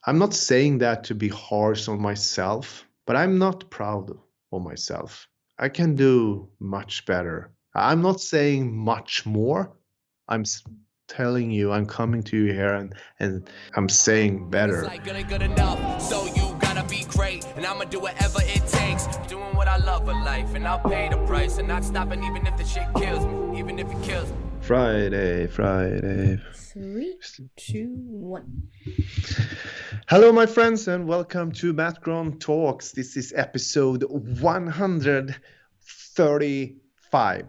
I'm not saying that to be harsh on myself, but I'm not proud of myself. I can do much better. I'm not saying much more. I'm telling you, I'm coming to you here and I'm saying better. It's like good enough, so you gotta be great, and I'ma do whatever it takes. Doing what I love in life, and I'll pay the price, and not stopping even if the shit kills me, even if it kills me. Friday. 3, 2, 1. Hello, my friends, and welcome to MattGron Talks. This is episode 135.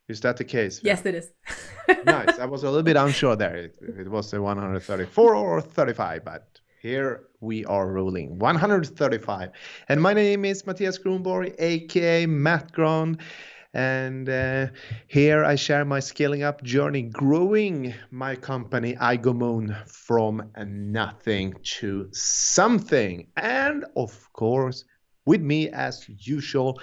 Is that the case? Yes, it is. Nice. I was a little bit unsure there. It was the 134 or 35, but here we are rolling 135. And my name is Mattias Gronborg, aka MattGron. And here I share my scaling up journey, growing my company iGoMoon from nothing to something. And of course, with me as usual,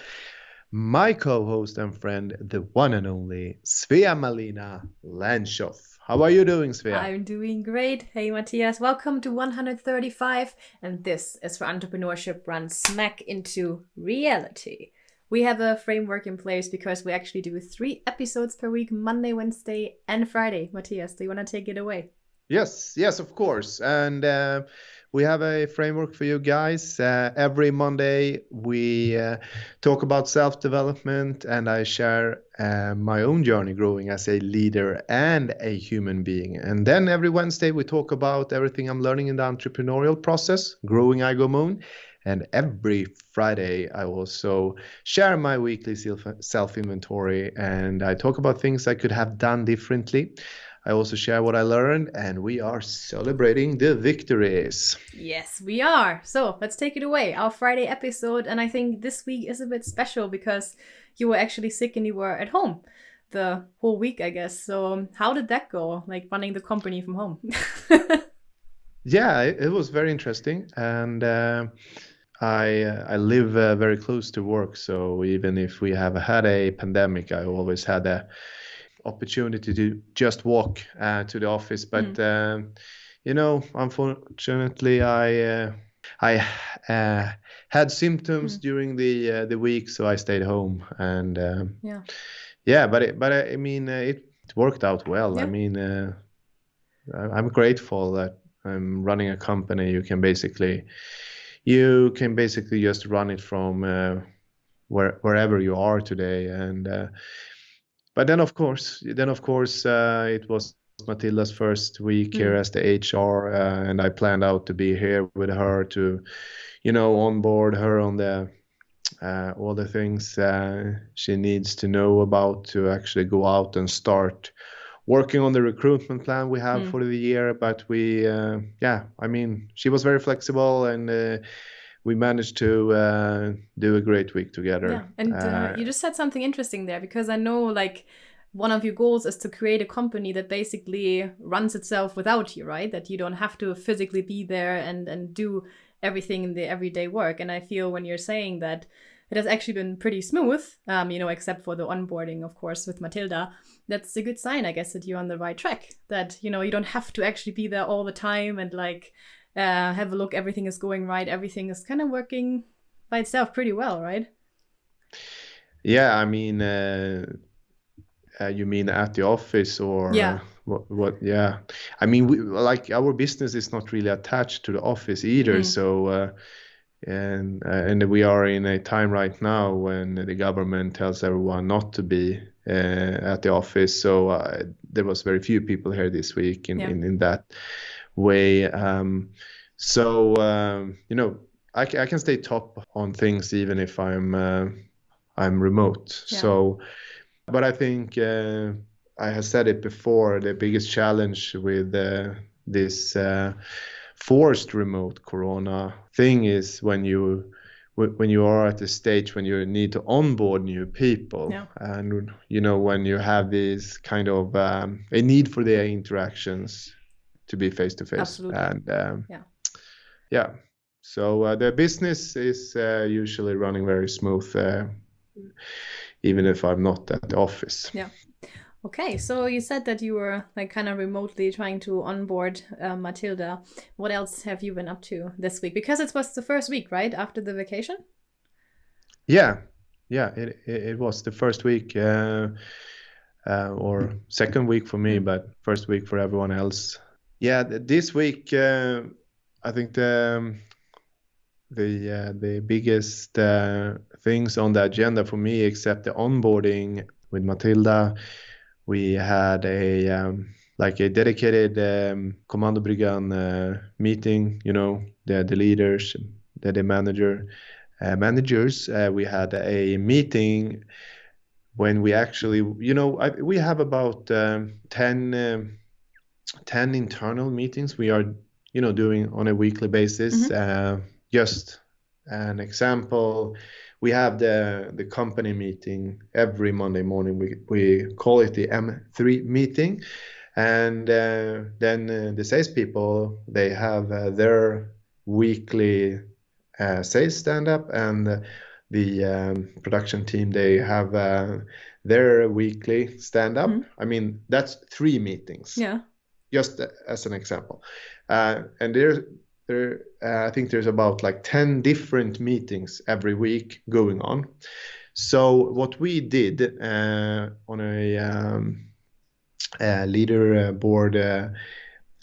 my co-host and friend, the one and only Svea-Malina Landshoff. How are you doing, Svea? I'm doing great. Hey, Matthias. Welcome to 135. And this is for entrepreneurship run smack into reality. We have a framework in place because we actually do 3 episodes per week, Monday, Wednesday, and Friday. Matthias, do you want to take it away? Yes, of course. And we have a framework for you guys. Every Monday, we talk about self-development, and I share my own journey growing as a leader and a human being. And then every Wednesday, we talk about everything I'm learning in the entrepreneurial process, growing iGoMoon. And every Friday, I also share my weekly self-inventory, and I talk about things I could have done differently. I also share what I learned, and we are celebrating the victories. Yes, we are. So let's take it away. Our Friday episode, and I think this week is a bit special because you were actually sick and you were at home the whole week, I guess. So how did that go, like running the company from home? Yeah, it was very interesting, and I live very close to work, so even if we have had a pandemic, I always had the opportunity to just walk to the office. But unfortunately, I had symptoms during the week, so I stayed home. And it worked out well. Yeah. I mean, I'm grateful that I'm running a company. You can basically just run it from wherever you are today. And but then of course it was Matilda's first week here as the HR, and I planned out to be here with her to onboard her on the all the things she needs to know about to actually go out and start working on the recruitment plan we have for the year. But we she was very flexible, and we managed to do a great week together. Yeah, and you just said something interesting there, because I know like one of your goals is to create a company that basically runs itself without you, right? That you don't have to physically be there and do everything in the everyday work. And I feel when you're saying that, it has actually been pretty smooth, except for the onboarding, of course, with Matilda. That's a good sign, I guess, that you're on the right track, that, you don't have to actually be there all the time and have a look, everything is going right. Everything is kind of working by itself pretty well, right? Yeah, I mean, you mean at the office or what? Yeah, I mean, our business is not really attached to the office either. So, and we are in a time right now when the government tells everyone not to be at the office. So there was very few people here this week in that way. I can stay top on things even if I'm remote. Yeah. So, but I think I have said it before, the biggest challenge with this forced remote corona thing is when you are at the stage when you need to onboard new people. Yeah. And when you have this kind of a need for their interactions to be face to face. Absolutely. And so the business is usually running very smooth, even if I'm not at the office. Yeah. Okay, so you said that you were like kind of remotely trying to onboard Matilda. What else have you been up to this week? Because it was the first week, right, after the vacation? Yeah, it was the first week or second week for me, but first week for everyone else. Yeah, this week I think the biggest things on the agenda for me, except the onboarding with Matilda, we had a like a dedicated kommandobryggan meeting. You know, the leaders, the managers. We had a meeting when we actually, we have about 10 internal meetings we are, doing on a weekly basis. Just an example, we have the company meeting every Monday morning. We call it the M3 meeting. And then the salespeople, they have their weekly sales stand-up, and the production team, they have their weekly stand-up. I mean, that's 3 meetings. Yeah. Just as an example. And I think there's about like 10 different meetings every week going on. So what we did on a leader board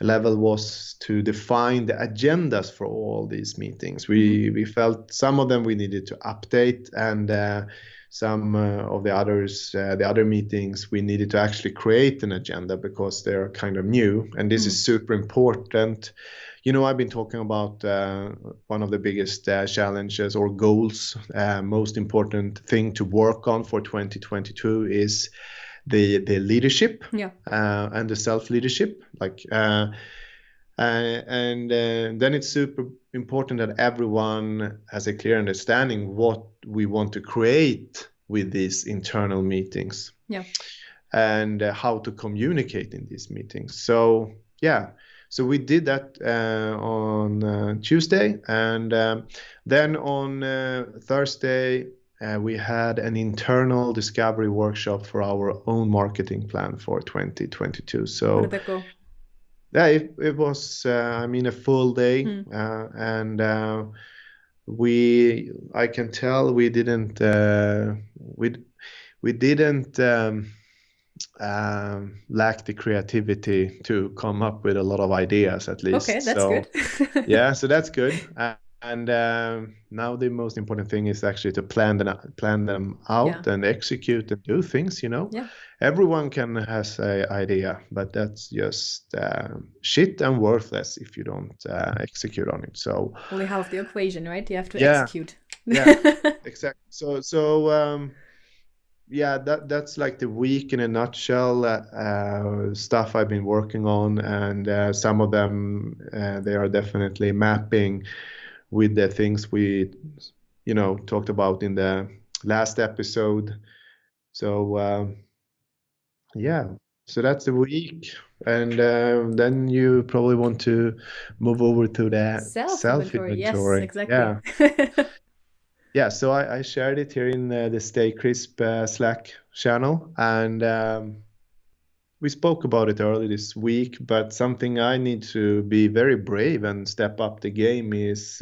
level was to define the agendas for all these meetings. We felt some of them we needed to update, and some of the others, the other meetings, we needed to actually create an agenda because they're kind of new, and this is super important. I've been talking about one of the biggest challenges or goals, most important thing to work on for 2022 is the leadership, and the self-leadership. And then it's super important that everyone has a clear understanding what we want to create with these internal meetings, and how to communicate in these meetings. So we did that on Tuesday, and then on Thursday we had an internal discovery workshop for our own marketing plan for 2022. So how did that go? Yeah, it was a full day, and I can tell we didn't lack the creativity to come up with a lot of ideas, at least. Okay, that's good. Yeah, so that's good. And now the most important thing is actually to plan them out and execute and do things. Everyone has an idea, but that's just shit and worthless if you don't execute on it. So only half the equation, right? You have to execute. Yeah, exactly. So that's like the week in a nutshell. Stuff I've been working on, and some of them they are definitely mapping with the things we talked about in the last episode. So so that's the week, and then you probably want to move over to the self-inventory. Yes, exactly. Yeah, so I shared it here in the Stay Crisp Slack channel, and we spoke about it early this week, but something I need to be very brave and step up the game is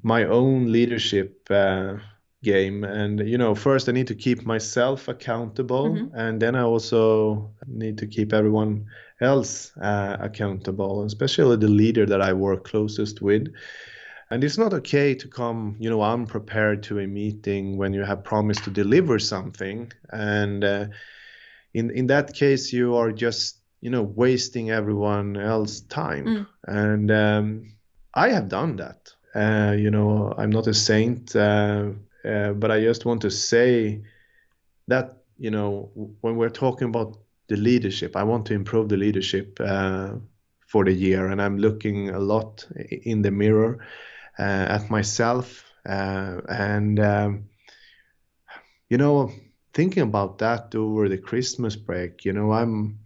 my own leadership game. And, first I need to keep myself accountable, and then I also need to keep everyone else accountable, especially the leader that I work closest with. And it's not okay to come, unprepared to a meeting when you have promised to deliver something. And in that case, you are just, wasting everyone else's time. And I have done that. I'm not a saint, but I just want to say that, when we're talking about the leadership, I want to improve the leadership for the year. And I'm looking a lot in the mirror at myself, and thinking about that over the Christmas break. I'm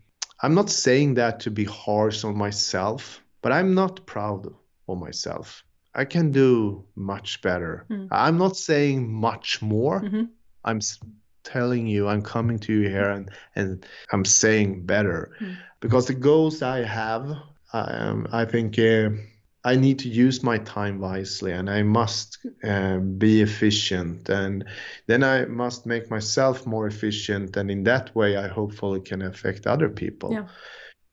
not saying that to be harsh on myself, but I'm not proud of myself. I can do much better. I'm not saying much more. I'm telling you, I'm coming to you here and I'm saying better. Because the goals I have, I think I need to use my time wisely, and I must be efficient, and then I must make myself more efficient, and in that way I hopefully can affect other people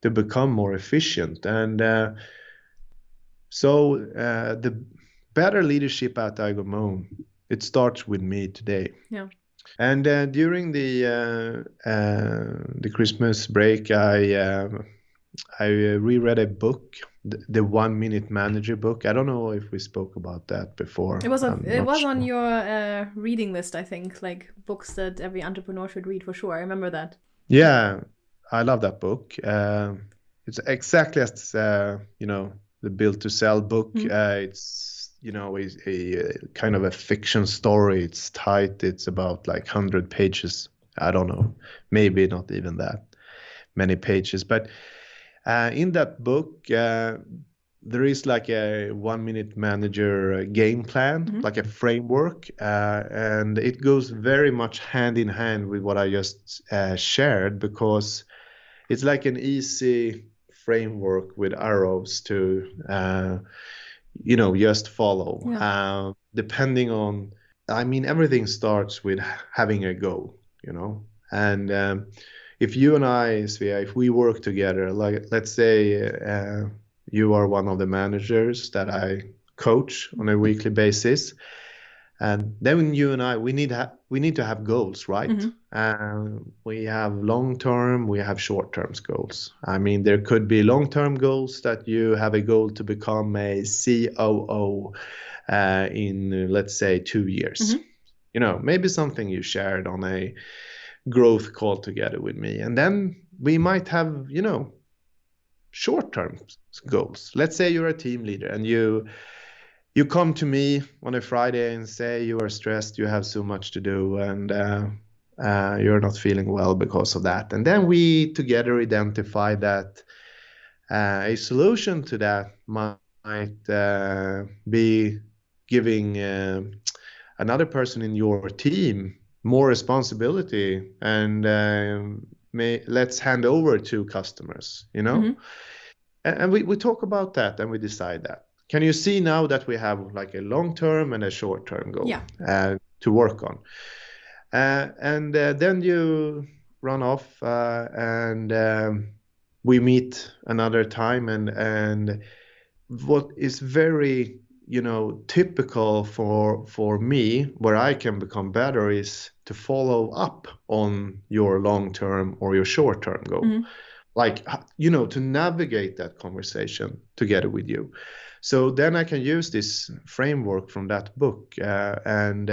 to become more efficient. And so the better leadership at iGoMoon, it starts with me today. And during the Christmas break, I reread a book, the 1 Minute Manager book. I don't know if we spoke about that before. It was on your reading list, I think, like books that every entrepreneur should read for sure. I remember that. Yeah, I love that book. It's exactly as the Build to Sell book. It's a kind of a fiction story. It's tight. It's about like 100 pages. I don't know, maybe not even that many pages. But in that book, there is like a 1 Minute Manager game plan, like a framework. And it goes very much hand in hand with what I just shared, because it's like an easy framework with arrows to just follow. Depending on, everything starts with having a goal, and if you and I, Svea, if we work together, like let's say you are one of the managers that I coach on a weekly basis, and then you and I, we need to have goals, right? We have long-term, we have short-term goals. There could be long-term goals that you have a goal to become a COO in, let's say, 2 years. Maybe something you shared on a growth call together with me. And then we might have, short-term goals. Let's say you're a team leader and you come to me on a Friday and say you are stressed, you have so much to do, and you're not feeling well because of that. And then we together identify that a solution to that might be giving another person in your team more responsibility, and let's hand over to customers, And we talk about that and we decide that. Can you see now that we have like a long-term and a short-term goal to work on? And then you run off and we meet another time. And what is very, typical for me, where I can become better, is to follow up on your long-term or your short-term goal. Like, to navigate that conversation together with you. So then I can use this framework from that book, and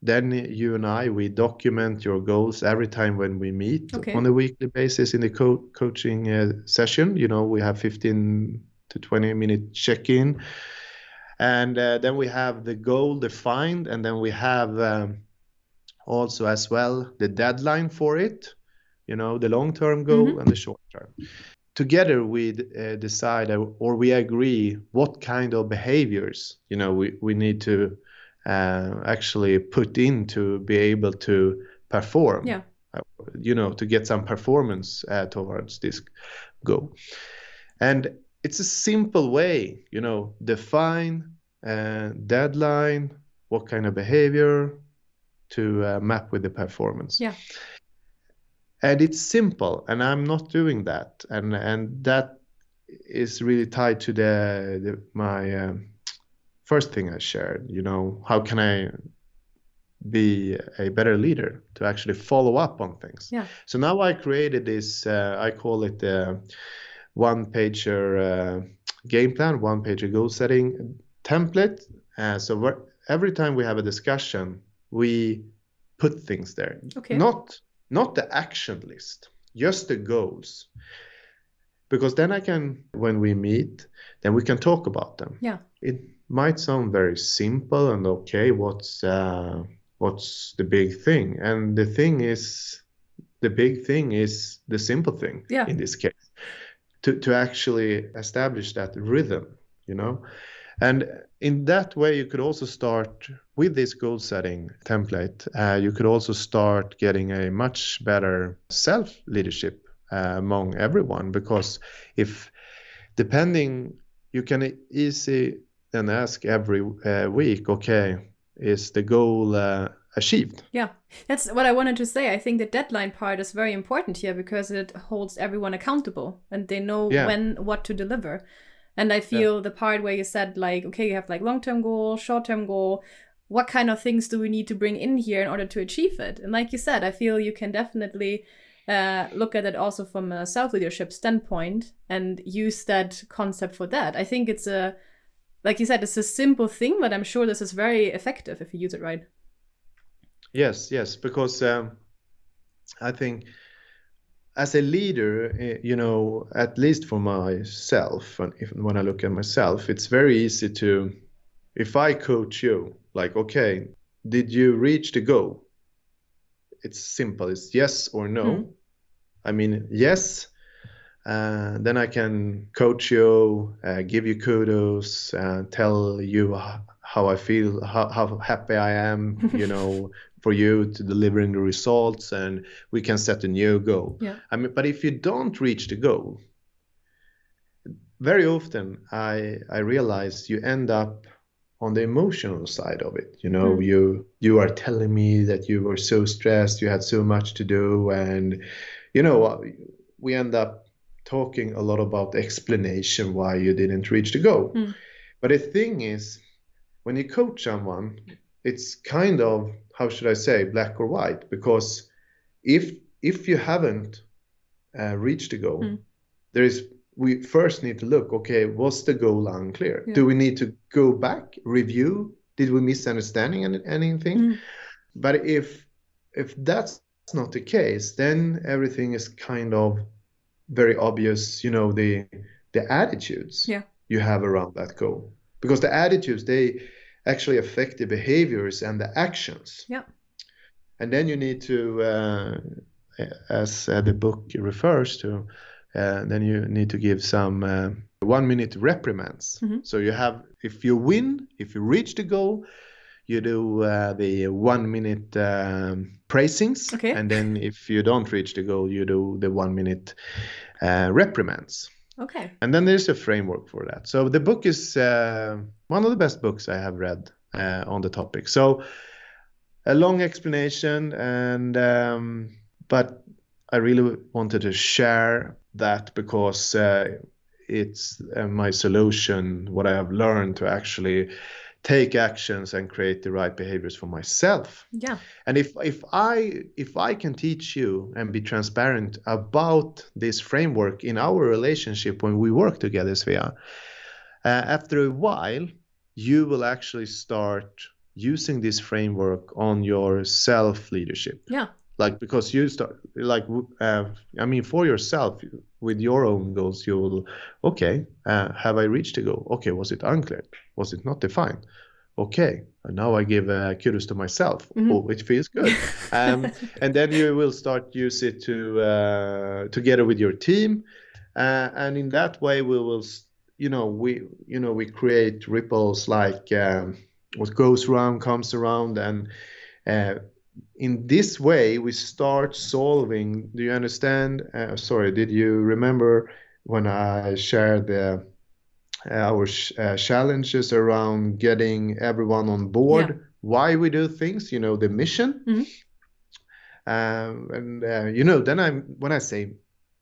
then you and I, we document your goals every time when we meet on a weekly basis in the coaching session. We have 15 to 20 minute check-in, and then we have the goal defined, and then we have also as well the deadline for it, the long-term goal and the short-term. Together we decide or we agree what kind of behaviors we need to actually put in to be able to perform, to get some performance towards this goal. And it's a simple way, define deadline, what kind of behavior to map with the performance. And it's simple, and I'm not doing that, and that is really tied to my first thing I shared. How can I be a better leader to actually follow up on things? So now I created this. I call it the one-pager game plan, one-pager goal setting template. So every time we have a discussion, we put things there. Not the action list, just the goals. Because then when we meet, then we can talk about them. It might sound very simple and what's the big thing? And the big thing is the simple thing in this case. To actually establish that rhythm, And in that way, you could also start with this goal setting template. You could also start getting a much better self leadership among everyone, because if depending, you can easily then ask every week, okay, is the goal achieved? Yeah, that's what I wanted to say. I think the deadline part is very important here because it holds everyone accountable and they know what to deliver. And I feel the part where you said like, okay, you have like long-term goal, short-term goal, what kind of things do we need to bring in here in order to achieve it? And like you said, I feel you can definitely look at it also from a self-leadership standpoint and use that concept for that. I think it's like you said, it's a simple thing, but I'm sure this is very effective if you use it right. Yes, because I think as a leader, at least for myself, when I look at myself, it's very easy to, if I coach you, like, okay, did you reach the goal? It's simple. It's yes or no. I mean, yes. Then I can coach you, give you kudos, tell you how I feel, how happy I am, for you to delivering the results, and we can set a new goal. Yeah. I mean, but if you don't reach the goal, very often I realize you end up on the emotional side of it. You are telling me that you were so stressed, you had so much to do, and we end up talking a lot about explanation why you didn't reach the goal. But the thing is, when you coach someone, it's kind of, how should I say, black or white, because if you haven't reached the goal, we first need to look, okay, was the goal unclear? Do we need to go back, review? Did we misunderstanding anything? But if that's not the case, then everything is kind of very obvious, the attitudes you have around that goal. Because the attitudes, they actually affect the behaviors and the actions. Yeah. And then you need to, as the book refers to, then you need to give some 1 minute reprimands. So you have, if you win, if you reach the goal, you do the 1 minute praisings. Okay. And then if you don't reach the goal, you do the 1 minute reprimands. Okay. And then there's a framework for that. So the book is one of the best books I have read on the topic. So a long explanation, and but I really wanted to share that because it's my solution, what I have learned to actually take actions and create the right behaviors for myself. Yeah. And if I can teach you and be transparent about this framework in our relationship when we work together, Svea, after a while, you will actually start using this framework on your self-leadership. Yeah. Like, because you start, like, for yourself, with your own goals, you will, okay, have I reached the goal? Okay, was it unclear? Was it not defined? Okay, and now I give kudos to myself. Oh, it feels good. And then you will start use it to together with your team, and in that way we will, we create ripples, like what goes around comes around, and in this way we start solving. Do you understand? Sorry, did you remember when I shared our challenges around getting everyone on board, why we do things, the mission? Then when I say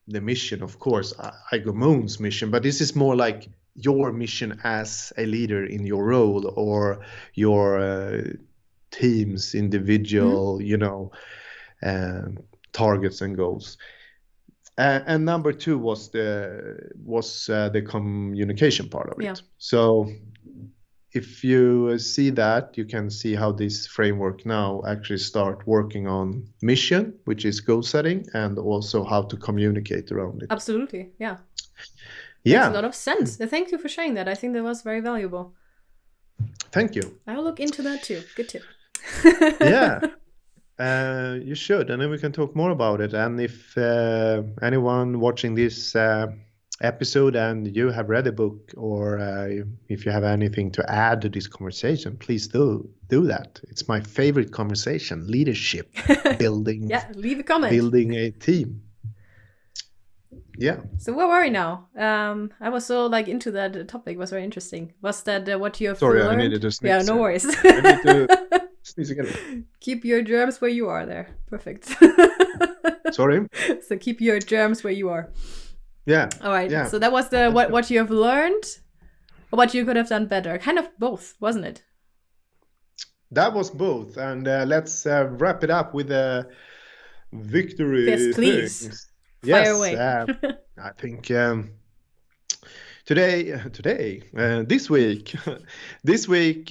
the mission, of course, iGoMoon's mission, but this is more like your mission as a leader in your role, or your team's individual, targets and goals. And number two was the communication part of it. Yeah. So if you see that, you can see how this framework now actually start working on mission, which is goal setting, and also how to communicate around it. Absolutely, yeah. Yeah. Makes a lot of sense. Thank you for sharing that. I think that was very valuable. Thank you. I'll look into that too. Good tip. Yeah. You should, and then we can talk more about it. And if anyone watching this episode and you have read a book, or if you have anything to add to this conversation, please do that. It's my favorite conversation: leadership, building, Yeah, leave a comment. building a team. Yeah. So where were we now? I was so like into that topic. It was very interesting. Was that what you have Sorry, learned? I needed to sneeze. Yeah, no worries. I need to sneeze again. Keep your germs where you are there. Perfect. Sorry. So keep your germs where you are. Yeah. All right. Yeah. So that was the what you have learned, or what you could have done better. Kind of both, wasn't it? That was both. And let's wrap it up with a victory. Yes, please. Things. Fire Yes. away. I think this week,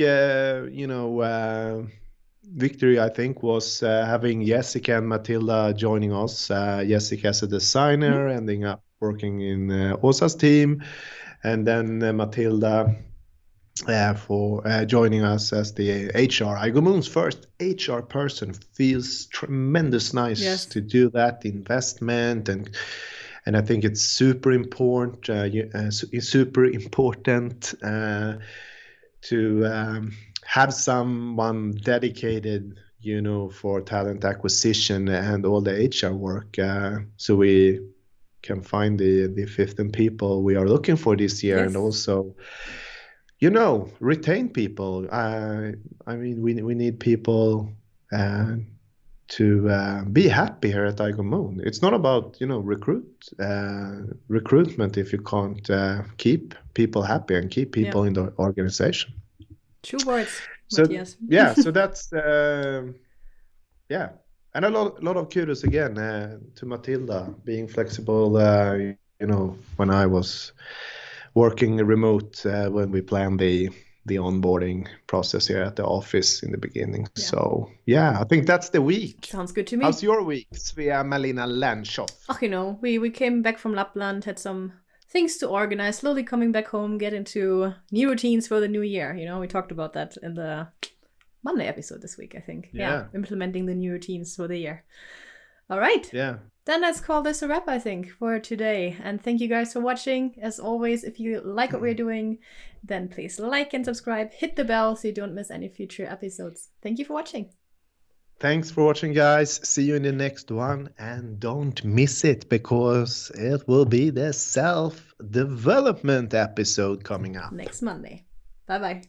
victory, I think, was having Jessica and Matilda joining us. Jessica as a designer, ending up working in Åsa's team, and then Matilda for joining us as the HR. iGoMoon's first HR person. Feels tremendous nice Yes. to do that investment, and I think it's super important. It's super important to have someone dedicated, for talent acquisition and all the HR work, so we can find the 15 people we are looking for this year, Yes. and also, retain people. I mean, we need people to be happy here at iGoMoon. It's not about recruitment if you can't keep people happy and keep people in the organization. True words, So Mattias. yeah, so that's and a lot of kudos again to Matilda being flexible. When I was working remote, when we planned the onboarding process here at the office in the beginning. Yeah. So I think that's the week. Sounds good to me. How's your week, Svea-Malina Landshoff? Oh, we came back from Lapland, had some things to organize, slowly coming back home, get into new routines for the new year. We talked about that in the Monday episode this week, I think. Yeah. Implementing the new routines for the year. All right. Yeah. Then let's call this a wrap, I think, for today. And thank you guys for watching. As always, if you like what we're doing, then please like and subscribe. Hit the bell so you don't miss any future episodes. Thank you for watching. Thanks for watching, guys. See you in the next one. And don't miss it, because it will be the self-development episode coming up Next Monday. Bye-bye.